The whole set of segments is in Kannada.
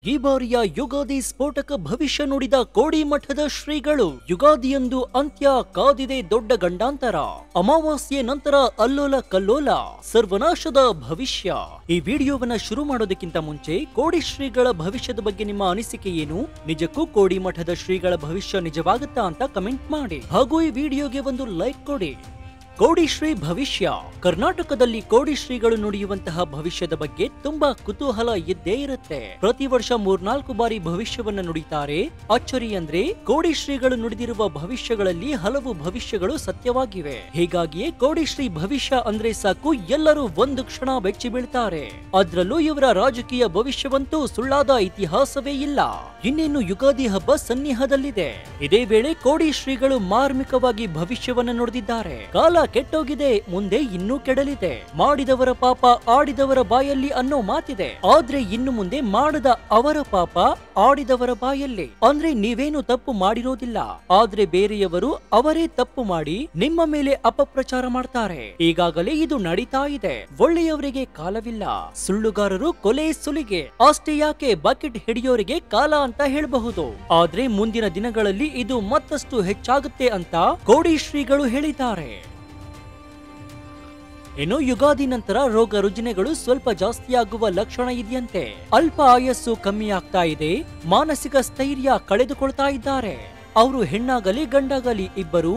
ಈ ಬಾರಿಯ ಯುಗಾದಿ ಸ್ಫೋಟಕ ಭವಿಷ್ಯ ನುಡಿದ ಕೋಡಿಮಠದ ಶ್ರೀಗಳು. ಯುಗಾದಿಯಂದು ಅಂತ್ಯ, ಕಾದಿದೆ ದೊಡ್ಡ ಗಂಡಾಂತರ. ಅಮಾವಾಸ್ಯೆ ನಂತರ ಅಲ್ಲೋಲ ಕಲ್ಲೋಲ, ಸರ್ವನಾಶದ ಭವಿಷ್ಯ. ಈ ವಿಡಿಯೋವನ್ನ ಶುರು ಮಾಡೋದಕ್ಕಿಂತ ಮುಂಚೆ ಕೋಡಿ ಶ್ರೀಗಳ ಭವಿಷ್ಯದ ಬಗ್ಗೆ ನಿಮ್ಮ ಅನಿಸಿಕೆ ಏನು? ನಿಜಕ್ಕೂ ಕೋಡಿಮಠದ ಶ್ರೀಗಳ ಭವಿಷ್ಯ ನಿಜವಾಗುತ್ತಾ ಅಂತ ಕಮೆಂಟ್ ಮಾಡಿ. ಹಾಗೂ ಈ ವಿಡಿಯೋಗೆ ಒಂದು ಲೈಕ್ ಕೊಡಿ. ಕೋಡಿ ಶ್ರೀ ಭವಿಷ್ಯ. ಕರ್ನಾಟಕದಲ್ಲಿ ಕೋಡಿ ಶ್ರೀಗಳು ನುಡಿಯುವಂತಹ ಭವಿಷ್ಯದ ಬಗ್ಗೆ ತುಂಬಾ ಕುತೂಹಲ ಇದ್ದೇ ಇರುತ್ತೆ. ಪ್ರತಿ ವರ್ಷ 3-4 ಬಾರಿ ಭವಿಷ್ಯವನ್ನ ನುಡಿತಾರೆ. ಅಚ್ಚರಿ ಅಂದ್ರೆ ಕೋಡಿ ಶ್ರೀಗಳು ನುಡಿದಿರುವ ಭವಿಷ್ಯಗಳಲ್ಲಿ ಹಲವು ಭವಿಷ್ಯಗಳು ಸತ್ಯವಾಗಿವೆ. ಹೀಗಾಗಿಯೇ ಕೋಡಿ ಶ್ರೀ ಭವಿಷ್ಯ ಅಂದ್ರೆ ಸಾಕು ಎಲ್ಲರೂ ಒಂದು ಕ್ಷಣ ಬೆಚ್ಚಿ ಬೀಳ್ತಾರೆ. ಅದ್ರಲ್ಲೂ ಇವರ ರಾಜಕೀಯ ಭವಿಷ್ಯವಂತೂ ಸುಳ್ಳಾದ ಇತಿಹಾಸವೇ ಇಲ್ಲ. ಇನ್ನೇನು ಯುಗಾದಿ ಹಬ್ಬ ಸನ್ನಿಹದಲ್ಲಿದೆ. ಇದೇ ವೇಳೆ ಕೋಡಿ ಶ್ರೀಗಳು ಮಾರ್ಮಿಕವಾಗಿ ಭವಿಷ್ಯವನ್ನ ನುಡಿದಿದ್ದಾರೆ. ಕಾಲ ಕೆಟ್ಟೋಗಿದೆ, ಮುಂದೆ ಇನ್ನೂ ಕೆಡಲಿದೆ. ಮಾಡಿದವರ ಪಾಪ ಆಡಿದವರ ಬಾಯಲ್ಲಿ ಅನ್ನೋ ಮಾತಿದೆ. ಆದ್ರೆ ಇನ್ನು ಮುಂದೆ ಮಾಡದ ಅವರ ಪಾಪ ಆಡಿದವರ ಬಾಯಲ್ಲಿ. ಅಂದ್ರೆ ನೀವೇನು ತಪ್ಪು ಮಾಡಿರೋದಿಲ್ಲ, ಆದ್ರೆ ಬೇರೆಯವರು ಅವರೇ ತಪ್ಪು ಮಾಡಿ ನಿಮ್ಮ ಮೇಲೆ ಅಪಪ್ರಚಾರ ಮಾಡ್ತಾರೆ. ಈಗಾಗಲೇ ಇದು ನಡೀತಾ ಇದೆ. ಒಳ್ಳೆಯವರಿಗೆ ಕಾಲವಿಲ್ಲ, ಸುಳ್ಳುಗಾರರು ಕೊಲೆ ಸುಲಿಗೆ ಅಷ್ಟೇ ಯಾಕೆ ಬಕೆಟ್ ಹಿಡಿಯೋರಿಗೆ ಕಾಲ ಅಂತ ಹೇಳಬಹುದು. ಆದ್ರೆ ಮುಂದಿನ ದಿನಗಳಲ್ಲಿ ಇದು ಮತ್ತಷ್ಟು ಹೆಚ್ಚಾಗುತ್ತೆ ಅಂತ ಕೋಡಿ ಶ್ರೀಗಳು ಹೇಳಿದ್ದಾರೆ. ಇನ್ನು ಯುಗಾದಿ ನಂತರ ರೋಗ ರುಜಿನಗಳು ಸ್ವಲ್ಪ ಜಾಸ್ತಿಯಾಗುವ ಲಕ್ಷಣ ಇದೆಯಂತೆ. ಅಲ್ಪ ಆಯಸ್ಸು ಕಮ್ಮಿ ಆಗ್ತಾ ಇದೆ, ಮಾನಸಿಕ ಸ್ಥೈರ್ಯ ಕಳೆದುಕೊಳ್ತಾ ಇದ್ದಾರೆ. ಅವರು ಹೆಣ್ಣಾಗಲಿ ಗಂಡಾಗಲಿ ಇಬ್ಬರು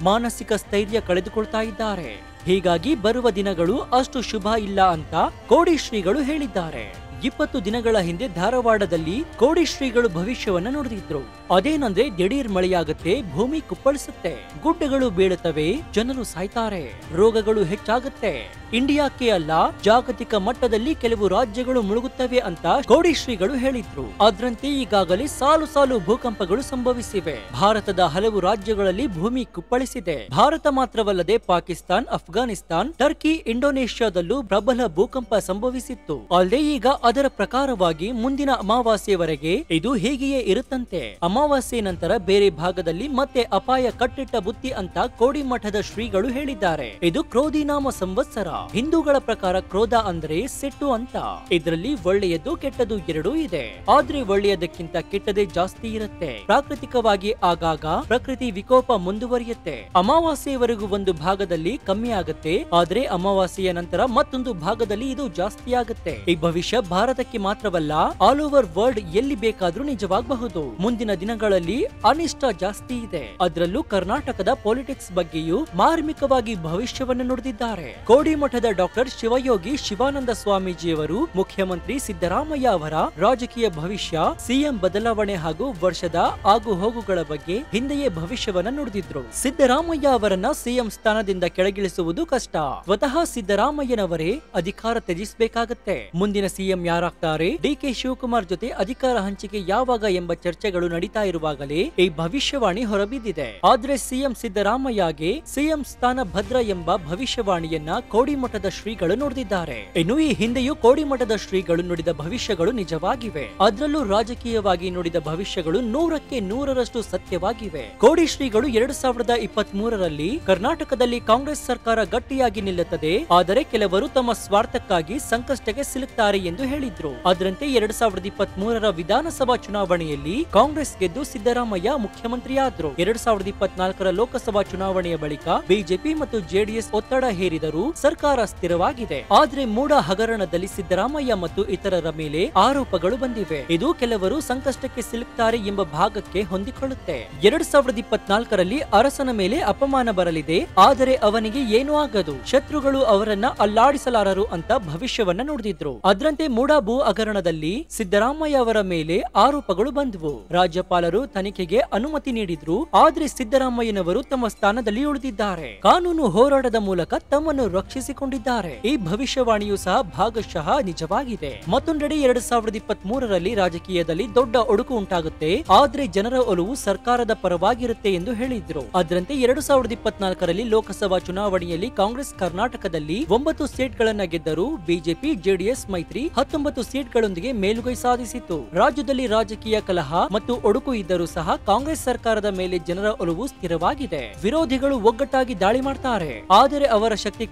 ಮಾನಸಿಕ ಸ್ಥೈರ್ಯ ಕಳೆದುಕೊಳ್ತಾ ಇದ್ದಾರೆ. ಹೀಗಾಗಿ ಬರುವ ದಿನಗಳು ಅಷ್ಟು ಶುಭ ಇಲ್ಲ ಅಂತ ಕೋಡಿ ಶ್ರೀಗಳು ಹೇಳಿದ್ದಾರೆ. 20 ದಿನಗಳ ಹಿಂದೆ ಧಾರವಾಡದಲ್ಲಿ ಕೋಡಿ ಶ್ರೀಗಳು ಭವಿಷ್ಯವನ್ನ ನುಡಿದಿದ್ರು. ಅದೇನಂದ್ರೆ ದಿಢೀರ್ ಮಳೆಯಾಗುತ್ತೆ, ಭೂಮಿ ಕುಪ್ಪಳಿಸುತ್ತೆ, ಗುಡ್ಡಗಳು ಬೀಳುತ್ತವೆ, ಜನರು ಸಾಯ್ತಾರೆ, ರೋಗಗಳು ಹೆಚ್ಚಾಗುತ್ತೆ. ಇಂಡಿಯಾಕ್ಕೆ ಅಲ್ಲ, ಜಾಗತಿಕ ಮಟ್ಟದಲ್ಲಿ ಕೆಲವು ರಾಜ್ಯಗಳು ಮುಳುಗುತ್ತವೆ ಅಂತ ಕೋಡಿ ಶ್ರೀಗಳು ಹೇಳಿದ್ರು. ಅದರಂತೆ ಈಗಾಗಲೇ ಸಾಲು ಸಾಲು ಭೂಕಂಪಗಳು ಸಂಭವಿಸಿವೆ. ಭಾರತದ ಹಲವು ರಾಜ್ಯಗಳಲ್ಲಿ ಭೂಮಿ ಕುಪ್ಪಳಿಸಿದೆ. ಭಾರತ ಮಾತ್ರವಲ್ಲದೆ ಪಾಕಿಸ್ತಾನ್, ಅಫ್ಘಾನಿಸ್ತಾನ್, ಟರ್ಕಿ, ಇಂಡೋನೇಷ್ಯಾದಲ್ಲೂ ಪ್ರಬಲ ಭೂಕಂಪ ಸಂಭವಿಸಿತ್ತು. ಅಲ್ಲದೆ ಈಗ ಅದರ ಪ್ರಕಾರವಾಗಿ ಮುಂದಿನ ಅಮಾವಾಸ್ಯೆವರೆಗೆ ಇದು ಹೀಗೆಯೇ ಇರುತ್ತಂತೆ. ಅಮಾವಾಸ್ಯೆ ನಂತರ ಬೇರೆ ಭಾಗದಲ್ಲಿ ಮತ್ತೆ ಅಪಾಯ ಕಟ್ಟಿಟ್ಟ ಬುತ್ತಿ ಅಂತ ಕೋಡಿಮಠದ ಶ್ರೀಗಳು ಹೇಳಿದ್ದಾರೆ. ಇದು ಕ್ರೋಧಿನಾಮ ಸಂವತ್ಸರ. ಹಿಂದೂಗಳ ಪ್ರಕಾರ ಕ್ರೋಧ ಅಂದ್ರೆ ಸಿಟ್ಟು ಅಂತ. ಇದರಲ್ಲಿ ಒಳ್ಳೆಯದು ಕೆಟ್ಟದು ಎರಡೂ ಇದೆ. ಆದ್ರೆ ಒಳ್ಳೆಯದಕ್ಕಿಂತ ಕೆಟ್ಟದೇ ಜಾಸ್ತಿ ಇರುತ್ತೆ. ಪ್ರಾಕೃತಿಕವಾಗಿ ಆಗಾಗ ಪ್ರಕೃತಿ ವಿಕೋಪ ಮುಂದುವರಿಯುತ್ತೆ. ಅಮಾವಾಸ್ಯೆವರೆಗೂ ಒಂದು ಭಾಗದಲ್ಲಿ ಕಮ್ಮಿ ಆಗುತ್ತೆ, ಆದ್ರೆ ಅಮಾವಾಸ್ಯೆಯ ನಂತರ ಮತ್ತೊಂದು ಭಾಗದಲ್ಲಿ ಇದು ಜಾಸ್ತಿ ಆಗುತ್ತೆ. ಈ ಭವಿಷ್ಯ ಭಾರತಕ್ಕೆ ಮಾತ್ರವಲ್ಲ, ಆಲ್ ಓವರ್ ವರ್ಲ್ಡ್ ಎಲ್ಲಿ ಬೇಕಾದ್ರೂ ನಿಜವಾಗಬಹುದು. ಮುಂದಿನ ದಿನಗಳಲ್ಲಿ ಅನಿಷ್ಟ ಜಾಸ್ತಿ ಇದೆ. ಅದರಲ್ಲೂ ಕರ್ನಾಟಕದ ಪೊಲಿಟಿಕ್ಸ್ ಬಗ್ಗೆಯೂ ಮಾರ್ಮಿಕವಾಗಿ ಭವಿಷ್ಯವನ್ನು ನುಡಿದಿದ್ದಾರೆ. ಕೋಡಿಮಠದ ಡಾಕ್ಟರ್ ಶಿವಯೋಗಿ ಶಿವಾನಂದ ಸ್ವಾಮೀಜಿಯವರು ಮುಖ್ಯಮಂತ್ರಿ ಸಿದ್ದರಾಮಯ್ಯ ಅವರ ರಾಜಕೀಯ ಭವಿಷ್ಯ, ಸಿಎಂ ಬದಲಾವಣೆ ಹಾಗೂ ವರ್ಷದ ಆಗು ಹೋಗುಗಳ ಬಗ್ಗೆ ಹಿಂದೆಯೇ ಭವಿಷ್ಯವನ್ನ ನುಡಿದಿದ್ರು. ಸಿದ್ದರಾಮಯ್ಯ ಅವರನ್ನ ಸಿಎಂ ಸ್ಥಾನದಿಂದ ಕೆಳಗಿಳಿಸುವುದು ಕಷ್ಟ. ಸ್ವತಃ ಸಿದ್ದರಾಮಯ್ಯನವರೇ ಅಧಿಕಾರ ತ್ಯಜಿಸಬೇಕಾಗತ್ತೆ. ಮುಂದಿನ ಸಿಎಂ ಯಾರಾಗ್ತಾರೆ, ಡಿಕೆ ಶಿವಕುಮಾರ್ ಜೊತೆ ಅಧಿಕಾರ ಹಂಚಿಕೆ ಯಾವಾಗ ಎಂಬ ಚರ್ಚೆಗಳು ನಡೀತಾ ಇರುವಾಗಲೇ ಈ ಭವಿಷ್ಯವಾಣಿ ಹೊರಬಿದ್ದಿದೆ. ಆದ್ರೆ ಸಿಎಂ ಸಿದ್ದರಾಮಯ್ಯಗೆ ಸಿಎಂ ಸ್ಥಾನ ಭದ್ರ ಎಂಬ ಭವಿಷ್ಯವಾಣಿಯನ್ನ ಕೋಡಿಮಠದ ಶ್ರೀಗಳು ನುಡಿದಿದ್ದಾರೆ. ಇನ್ನು ಈ ಹಿಂದೆಯೂ ಕೋಡಿಮಠದ ಶ್ರೀಗಳು ನುಡಿದ ಭವಿಷ್ಯಗಳು ನಿಜವಾಗಿವೆ. ಅದರಲ್ಲೂ ರಾಜಕೀಯವಾಗಿ ನುಡಿದ ಭವಿಷ್ಯಗಳು 100ಕ್ಕೆ 100ರಷ್ಟು ಸತ್ಯವಾಗಿವೆ. ಕೋಡಿ ಶ್ರೀಗಳು 2023ರಲ್ಲಿ ಕರ್ನಾಟಕದಲ್ಲಿ ಕಾಂಗ್ರೆಸ್ ಸರ್ಕಾರ ಗಟ್ಟಿಯಾಗಿ ನಿಲ್ಲುತ್ತದೆ, ಆದರೆ ಕೆಲವರು ತಮ್ಮ ಸ್ವಾರ್ಥಕ್ಕಾಗಿ ಸಂಕಷ್ಟಕ್ಕೆ ಸಿಲುಕ್ತಾರೆ ಎಂದು ಹೇಳಿದ್ರು. ಅದರಂತೆ 2023ರ ವಿಧಾನಸಭಾ ಚುನಾವಣೆಯಲ್ಲಿ ಕಾಂಗ್ರೆಸ್ ಗೆದ್ದು ಸಿದ್ದರಾಮಯ್ಯ ಮುಖ್ಯಮಂತ್ರಿಯಾದ್ರು. 2024ರ ಲೋಕಸಭಾ ಚುನಾವಣೆಯ ಬಳಿಕ ಬಿಜೆಪಿ ಮತ್ತು ಜೆಡಿಎಸ್ ಒತ್ತಡ ಹೇರಿದರೂ ಸರ್ಕಾರ ಸ್ಥಿರವಾಗಿದೆ. ಆದ್ರೆ ಮೂಡ ಹಗರಣದಲ್ಲಿ ಸಿದ್ದರಾಮಯ್ಯ ಮತ್ತು ಇತರರ ಮೇಲೆ ಆರೋಪಗಳು ಬಂದಿವೆ. ಇದು ಕೆಲವರು ಸಂಕಷ್ಟಕ್ಕೆ ಸಿಲುಕ್ತಾರೆ ಎಂಬ ಭಾಗಕ್ಕೆ ಹೊಂದಿಕೊಳ್ಳುತ್ತೆ. 2024ರಲ್ಲಿ ಅರಸನ ಮೇಲೆ ಅಪಮಾನ ಬರಲಿದೆ, ಆದರೆ ಅವನಿಗೆ ಏನೂ ಆಗದು, ಶತ್ರುಗಳು ಅವರನ್ನ ಅಲ್ಲಾಡಿಸಲಾರರು ಅಂತ ಭವಿಷ್ಯವನ್ನ ನುಡಿದಿದ್ರು. ಅದರಂತೆ ಮೂಡ ಭೂ ಹಗರಣದಲ್ಲಿ ಸಿದ್ದರಾಮಯ್ಯ ಅವರ ಮೇಲೆ ಆರೋಪಗಳು ಬಂದವು. ರಾಜ್ಯಪಾಲರು ತನಿಖೆಗೆ ಅನುಮತಿ ನೀಡಿದ್ರು, ಆದ್ರೆ ಸಿದ್ದರಾಮಯ್ಯನವರು ತಮ್ಮ ಸ್ಥಾನದಲ್ಲಿ ಉಳಿದಿದ್ದಾರೆ. ಕಾನೂನು ಹೋರಾಟದ ಮೂಲಕ ತಮ್ಮನ್ನು ರಕ್ಷಿಸಿಕೊಂಡಿದ್ದಾರೆ. ಈ ಭವಿಷ್ಯವಾಣಿಯು ಸಹ ಭಾಗಶಃ ನಿಜವಾಗಿದೆ. ಮತ್ತೊಂದೆಡೆ 2023ರಲ್ಲಿ ರಾಜಕೀಯದಲ್ಲಿ ದೊಡ್ಡ ಒಡುಕು ಉಂಟಾಗುತ್ತೆ, ಆದ್ರೆ ಜನರ ಒಲವು ಸರ್ಕಾರದ ಪರವಾಗಿರುತ್ತೆ ಎಂದು ಹೇಳಿದ್ರು. ಅದರಂತೆ 2024ರಲ್ಲಿ ಲೋಕಸಭಾ ಚುನಾವಣೆಯಲ್ಲಿ ಕಾಂಗ್ರೆಸ್ ಕರ್ನಾಟಕದಲ್ಲಿ 9 ಸೀಟ್ಗಳನ್ನ ಗೆದ್ದರು. ಬಿಜೆಪಿ ಜೆಡಿಎಸ್ ಮೈತ್ರಿ 10 19 ಸೀಟ್ಗಳೊಂದಿಗೆ ಮೇಲುಗೈ ಸಾಧಿಸಿತು. ರಾಜ್ಯದಲ್ಲಿ ರಾಜಕೀಯ ಕಲಹ ಮತ್ತು ಒಡುಕು ಇದ್ದರೂ ಸಹ ಕಾಂಗ್ರೆಸ್ ಸರ್ಕಾರದ ಮೇಲೆ ಜನರ ಒಲವು ಸ್ಥಿರವಾಗಿದೆ. ವಿರೋಧಿಗಳು ಒಗ್ಗಟ್ಟಾಗಿ ದಾಳಿ ಮಾಡ್ತಾರೆ, ಆದರೆ ಅವರ ಶಕ್ತಿ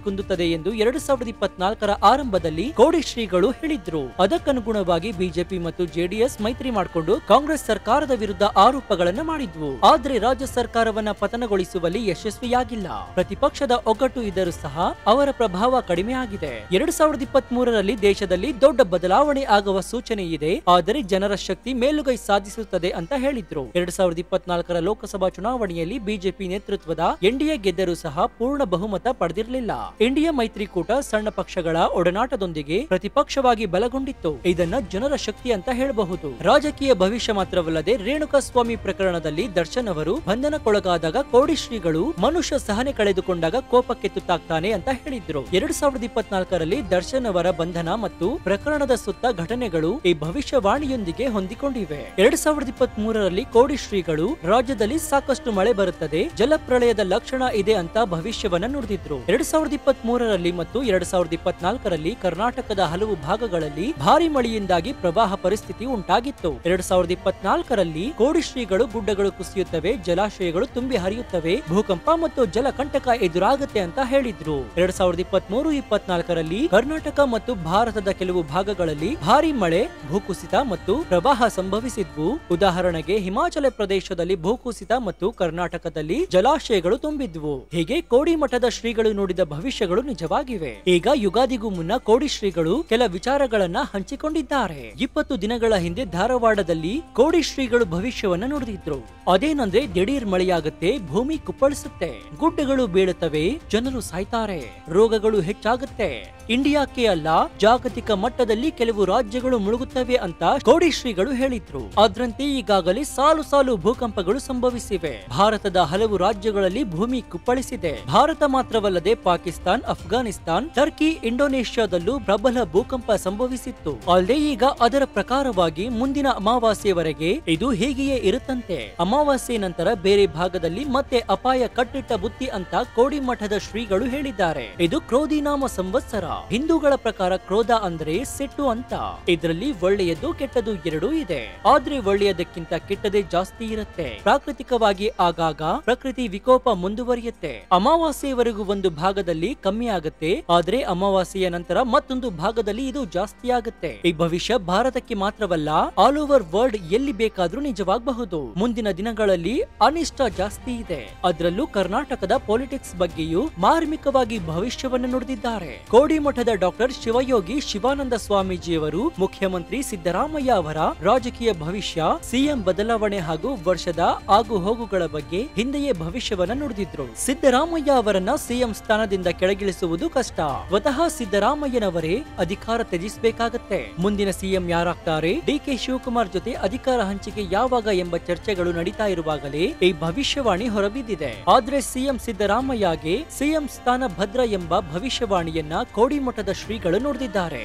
ಕುಂದುತ್ತದೆ ಎಂದು 2024ರ ಆರಂಭದಲ್ಲಿ ಕೋಡಿ ಶ್ರೀಗಳು ಹೇಳಿದ್ರು. ಅದಕ್ಕನುಗುಣವಾಗಿ ಬಿಜೆಪಿ ಮತ್ತು ಜೆಡಿಎಸ್ ಮೈತ್ರಿ ಮಾಡಿಕೊಂಡು ಕಾಂಗ್ರೆಸ್ ಸರ್ಕಾರದ ವಿರುದ್ಧ ಆರೋಪಗಳನ್ನ ಮಾಡಿದ್ವು. ಆದ್ರೆ ರಾಜ್ಯ ಸರ್ಕಾರವನ್ನ ಪತನಗೊಳಿಸುವಲ್ಲಿ ಯಶಸ್ವಿಯಾಗಿಲ್ಲ. ಪ್ರತಿಪಕ್ಷದ ಒಗ್ಗಟ್ಟು ಇದ್ದರೂ ಸಹ ಅವರ ಪ್ರಭಾವ ಕಡಿಮೆ ಆಗಿದೆ. 2023ರಲ್ಲಿ ದೇಶದಲ್ಲಿ ದೊಡ್ಡ ಬದಲಾವಣೆ ಆಗುವ ಸೂಚನೆ ಇದೆ, ಆದರೆ ಜನರ ಶಕ್ತಿ ಮೇಲುಗೈ ಸಾಧಿಸುತ್ತದೆ ಅಂತ ಹೇಳಿದ್ರು. 2024ರ ಲೋಕಸಭಾ ಚುನಾವಣೆಯಲ್ಲಿ ಬಿಜೆಪಿ ನೇತೃತ್ವದ ಎನ್ಡಿಎ ಗೆದ್ದರೂ ಸಹ ಪೂರ್ಣ ಬಹುಮತ ಪಡೆದಿರಲಿಲ್ಲ. ಇಂಡಿಯಾ ಮೈತ್ರಿಕೂಟ ಸಣ್ಣ ಪಕ್ಷಗಳ ಒಡನಾಟದೊಂದಿಗೆ ಪ್ರತಿಪಕ್ಷವಾಗಿ ಬಲಗೊಂಡಿತ್ತು. ಇದನ್ನ ಜನರ ಶಕ್ತಿ ಅಂತ ಹೇಳಬಹುದು. ರಾಜಕೀಯ ಭವಿಷ್ಯ ಮಾತ್ರವಲ್ಲದೆ ರೇಣುಕಾಸ್ವಾಮಿ ಪ್ರಕರಣದಲ್ಲಿ ದರ್ಶನ್ ಅವರು ಬಂಧನಕ್ಕೊಳಗಾದಾಗ ಕೋಡಿ ಶ್ರೀಗಳು ಮನುಷ್ಯ ಸಹನೆ ಕಳೆದುಕೊಂಡಾಗ ಕೋಪಕ್ಕೆ ತುತ್ತಾಗ್ತಾನೆ ಅಂತ ಹೇಳಿದ್ರು. 2024ರಲ್ಲಿ ದರ್ಶನ್ ಅವರ ಬಂಧನ ಮತ್ತು ಪ್ರಕರಣದ ಸುತ್ತ ಘಟನೆಗಳು ಈ ಭವಿಷ್ಯವಾಣಿಯೊಂದಿಗೆ ಹೊಂದಿಕೊಂಡಿವೆ. 2023ರಲ್ಲಿ ಕೋಡಿ ಶ್ರೀಗಳು ರಾಜ್ಯದಲ್ಲಿ ಸಾಕಷ್ಟು ಮಳೆ ಬರುತ್ತದೆ, ಜಲಪ್ರಳಯದ ಲಕ್ಷಣ ಇದೆ ಅಂತ ಭವಿಷ್ಯವನ್ನ ನುಡಿದಿದ್ರು. 2023ರಲ್ಲಿ ಮತ್ತು 2024ರಲ್ಲಿ ಕರ್ನಾಟಕದ ಹಲವು ಭಾಗಗಳಲ್ಲಿ ಭಾರಿ ಮಳೆಯಿಂದಾಗಿ ಪ್ರವಾಹ ಪರಿಸ್ಥಿತಿ ಉಂಟಾಗಿತ್ತು. 2024ರಲ್ಲಿ ಕೋಡಿ ಶ್ರೀಗಳು ಗುಡ್ಡಗಳು ಕುಸಿಯುತ್ತವೆ, ಜಲಾಶಯಗಳು ತುಂಬಿ ಹರಿಯುತ್ತವೆ, ಭೂಕಂಪ ಮತ್ತು ಜಲಕಂಟಕ ಎದುರಾಗುತ್ತೆ ಅಂತ ಹೇಳಿದ್ರು. 2023-24ರಲ್ಲಿ ಕರ್ನಾಟಕ ಮತ್ತು ಭಾರತದ ಕೆಲವು ಭಾಗಗಳಲ್ಲಿ ಭಾರಿ ಮಳೆ, ಭೂಕುಸಿತ ಮತ್ತು ಪ್ರವಾಹ ಸಂಭವಿಸಿದ್ವು. ಉದಾಹರಣೆಗೆ ಹಿಮಾಚಲ ಪ್ರದೇಶದಲ್ಲಿ ಭೂಕುಸಿತ ಮತ್ತು ಕರ್ನಾಟಕದಲ್ಲಿ ಜಲಾಶಯಗಳು ತುಂಬಿದ್ವು. ಹೀಗೆ ಕೋಡಿ ಮಠದ ಶ್ರೀಗಳು ನುಡಿದ ಭವಿಷ್ಯಗಳು ನಿಜವಾಗಿವೆ. ಈಗ ಯುಗಾದಿಗೂ ಮುನ್ನ ಕೋಡಿ ಶ್ರೀಗಳು ಕೆಲ ವಿಚಾರಗಳನ್ನ ಹಂಚಿಕೊಂಡಿದ್ದಾರೆ. 20 ದಿನಗಳ ಹಿಂದೆ ಧಾರವಾಡದಲ್ಲಿ ಕೋಡಿ ಶ್ರೀಗಳು ಭವಿಷ್ಯವನ್ನ ನುಡಿದಿದ್ರು. ಅದೇನಂದ್ರೆ ದಿಢೀರ್ ಮಳೆಯಾಗುತ್ತೆ, ಭೂಮಿ ಕುಪ್ಪಳಿಸುತ್ತೆ, ಗುಡ್ಡಗಳು ಬೀಳುತ್ತವೆ, ಜನರು ಸಾಯ್ತಾರೆ, ರೋಗಗಳು ಹೆಚ್ಚಾಗುತ್ತೆ, ಇಂಡಿಯಾಕ್ಕೆ ಅಲ್ಲ ಜಾಗತಿಕ ಮಟ್ಟದಲ್ಲಿ ಕೆಲವು ರಾಜ್ಯಗಳು ಮುಳುಗುತ್ತವೆ ಅಂತ ಕೋಡಿ ಶ್ರೀಗಳು ಹೇಳಿದ್ರು. ಅದರಂತೆ ಈಗಾಗಲೇ ಸಾಲು ಸಾಲು ಭೂಕಂಪಗಳು ಸಂಭವಿಸಿವೆ. ಭಾರತದ ಹಲವು ರಾಜ್ಯಗಳಲ್ಲಿ ಭೂಮಿ ಕುಪ್ಪಳಿಸಿದೆ. ಭಾರತ ಮಾತ್ರವಲ್ಲದೆ ಪಾಕಿಸ್ತಾನ್, ಅಫ್ಘಾನಿಸ್ತಾನ್, ಟರ್ಕಿ, ಇಂಡೋನೇಷ್ಯಾದಲ್ಲೂ ಪ್ರಬಲ ಭೂಕಂಪ ಸಂಭವಿಸಿತ್ತು. ಅಲ್ಲದೆ ಈಗ ಅದರ ಪ್ರಕಾರವಾಗಿ ಮುಂದಿನ ಅಮಾವಾಸ್ಯೆವರೆಗೆ ಇದು ಹೀಗೆಯೇ ಇರುತ್ತಂತೆ. ಅಮಾವಾಸ್ಯೆ ನಂತರ ಬೇರೆ ಭಾಗದಲ್ಲಿ ಮತ್ತೆ ಅಪಾಯ ಕಟ್ಟಿಟ್ಟ ಬುತ್ತಿ ಅಂತ ಕೋಡಿ ಮಠದ ಶ್ರೀಗಳು ಹೇಳಿದ್ದಾರೆ. ಇದು ಕ್ರೋಧಿನಾಮ ಸಂವತ್ಸರ. ಹಿಂದೂಗಳ ಪ್ರಕಾರ ಕ್ರೋಧ ಅಂದ್ರೆ ಸಿಟ್ಟು ಅಂತ. ಇದರಲ್ಲಿ ಒಳ್ಳೆಯದು ಕೆಟ್ಟದು ಎರಡೂ ಇದೆ, ಆದ್ರೆ ಒಳ್ಳೆಯದಕ್ಕಿಂತ ಕೆಟ್ಟದೇ ಜಾಸ್ತಿ ಇರುತ್ತೆ. ಪ್ರಾಕೃತಿಕವಾಗಿ ಆಗಾಗ ಪ್ರಕೃತಿ ವಿಕೋಪ ಮುಂದುವರಿಯುತ್ತೆ. ಅಮಾವಾಸ್ಯೆವರೆಗೂ ಒಂದು ಭಾಗದಲ್ಲಿ ಕಮ್ಮಿ ಆಗುತ್ತೆ, ಆದ್ರೆ ಅಮಾವಾಸ್ಯೆಯ ನಂತರ ಮತ್ತೊಂದು ಭಾಗದಲ್ಲಿ ಇದು ಜಾಸ್ತಿ ಆಗುತ್ತೆ. ಈ ಭವಿಷ್ಯ ಭಾರತಕ್ಕೆ ಮಾತ್ರವಲ್ಲ, ಆಲ್ ಓವರ್ ವರ್ಲ್ಡ್ ಎಲ್ಲಿ ಬೇಕಾದ್ರೂ ನಿಜವಾಗಬಹುದು. ಮುಂದಿನ ದಿನಗಳಲ್ಲಿ ಅನಿಷ್ಟ ಜಾಸ್ತಿ ಇದೆ. ಅದರಲ್ಲೂ ಕರ್ನಾಟಕದ ಪೊಲಿಟಿಕ್ಸ್ ಬಗ್ಗೆಯೂ ಮಾರ್ಮಿಕವಾಗಿ ಭವಿಷ್ಯವನ್ನು ನುಡಿದಿದ್ದಾರೆ. ಕೋಡಿ ಮಠದ ಡಾಕ್ಟರ್ ಶಿವಯೋಗಿ ಶಿವಾನಂದ ಸ್ವಾಮೀಜಿಯವರು ಮುಖ್ಯಮಂತ್ರಿ ಸಿದ್ದರಾಮಯ್ಯ ಅವರ ರಾಜಕೀಯ ಭವಿಷ್ಯ, ಸಿಎಂ ಬದಲಾವಣೆ ಹಾಗೂ ವರ್ಷದ ಆಗು ಹೋಗುಗಳ ಬಗ್ಗೆ ಹಿಂದೆಯೇ ಭವಿಷ್ಯವನ್ನ ನುಡಿದಿದ್ರು. ಸಿದ್ದರಾಮಯ್ಯ ಅವರನ್ನ ಸಿಎಂ ಸ್ಥಾನದಿಂದ ಕೆಳಗಿಳಿಸುವುದು ಕಷ್ಟ. ಸ್ವತಃ ಸಿದ್ದರಾಮಯ್ಯನವರೇ ಅಧಿಕಾರ ತ್ಯಜಿಸಬೇಕಾಗತ್ತೆ. ಮುಂದಿನ ಸಿಎಂ ಯಾರಾಗ್ತಾರೆ, ಡಿಕೆ ಶಿವಕುಮಾರ್ ಜೊತೆ ಅಧಿಕಾರ ಹಂಚಿಕೆ ಯಾವಾಗ ಎಂಬ ಚರ್ಚೆಗಳು ನಡೀತಾ ಇರುವಾಗಲೇ ಈ ಭವಿಷ್ಯವಾಣಿ ಹೊರಬಿದ್ದಿದೆ. ಆದ್ರೆ ಸಿಎಂ ಸಿದ್ದರಾಮಯ್ಯಗೆ ಸಿಎಂ ಸ್ಥಾನ ಭದ್ರ ಎಂಬ ಭವಿಷ್ಯವಾಣಿಯನ್ನ ಕೋಡಿ ಮಠದ ಶ್ರೀಗಳು ನುಡಿದಿದ್ದಾರೆ.